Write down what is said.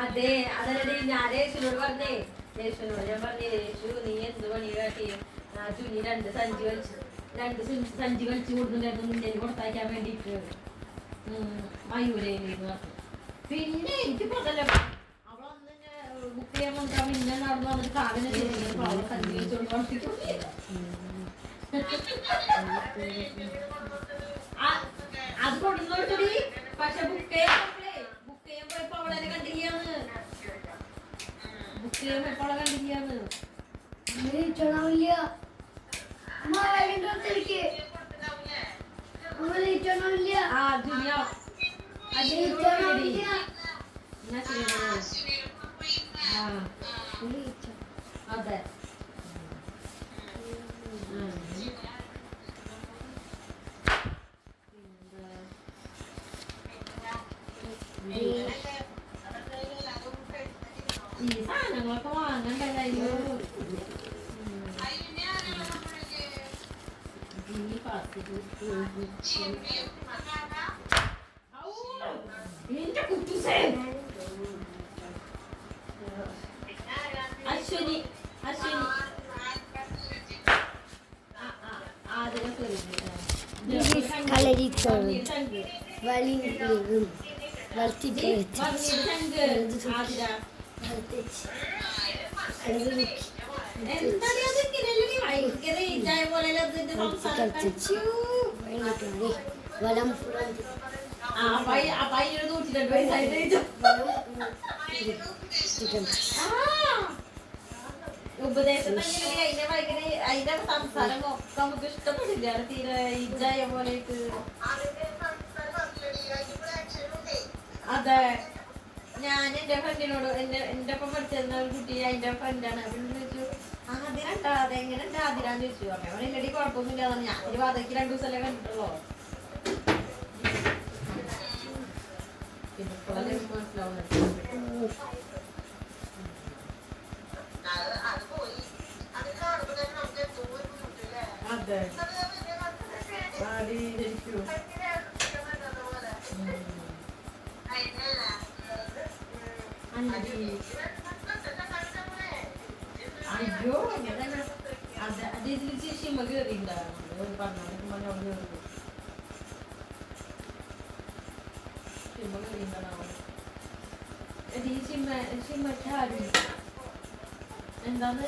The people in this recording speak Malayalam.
അതെ അതല്ലേ ഞാൻ യേശുനോട് പറഞ്ഞേ യേശുനോട് ഞാൻ പറഞ്ഞേ യേശു നീ എന്ത് പണി കാട്ടി ചുനി രണ്ട് സഞ്ചി വലിച്ചു കൊടുക്കുന്നുണ്ടായിരുന്നു നിന്നെ കൊടുത്തയക്കാൻ വേണ്ടിട്ട് മയൂരേന്ന് പറഞ്ഞു. പിന്നെ എനിക്ക് പറഞ്ഞല്ല അവളന്ന് ബുക്ക് ചെയ്യാൻ വന്നിട്ട് പിന്നെ നടന്നു വന്നിട്ട് കാവിനെ സഞ്ചി വലിച്ചോണ്ട് പഠിപ്പിക്കും. അത് കൊടുത്തോടി പക്ഷെ ബുക്ക് ചെയ്യാൻ പോയപ്പോ അവളെ കണ്ടില്ലാന്ന് അതെ ഈ സാധനങ്ങളൊക്കെ വാങ്ങണ്ടല്ലോ. അശ്വിനി ഉപദേശം അതിന്റെ സംസാരം ഒക്കെ നമുക്ക് ഇഷ്ടപ്പെടില്ല. തീരെ ഇജായ പോലെ അതെ. ഞാൻ എന്റെ ഫ്രണ്ടിനോട് എന്റെ ഒപ്പം പഠിച്ചിരുന്ന ഒരു കുട്ടി അതിന്റെ ഫ്രണ്ടാണ്. പിന്നെ ചോദിച്ചു ആതിരണ്ടാ അതെങ്ങനെ ഉണ്ട് ആതിരാന്ന് ചോദിച്ചു. അപ്പൊ അവിടെ ഇല്ലടി കുഴപ്പമൊന്നുമില്ല. ഞാൻ ഒരു വാതയ്ക്ക് 2 ദിവസമല്ലേ കണ്ടിട്ടുള്ളൂ. പിന്നെ ഇപ്പോഴല്ലേ മനസ്സിലാവുന്നത്. അതെ അയ്യോ അത് ഇതിൽ ശിമ കയറിണ്ടായിരുന്നു പറഞ്ഞോട് ശിമ കയറിണ്ടാവും. ഷിമ എന്താന്ന്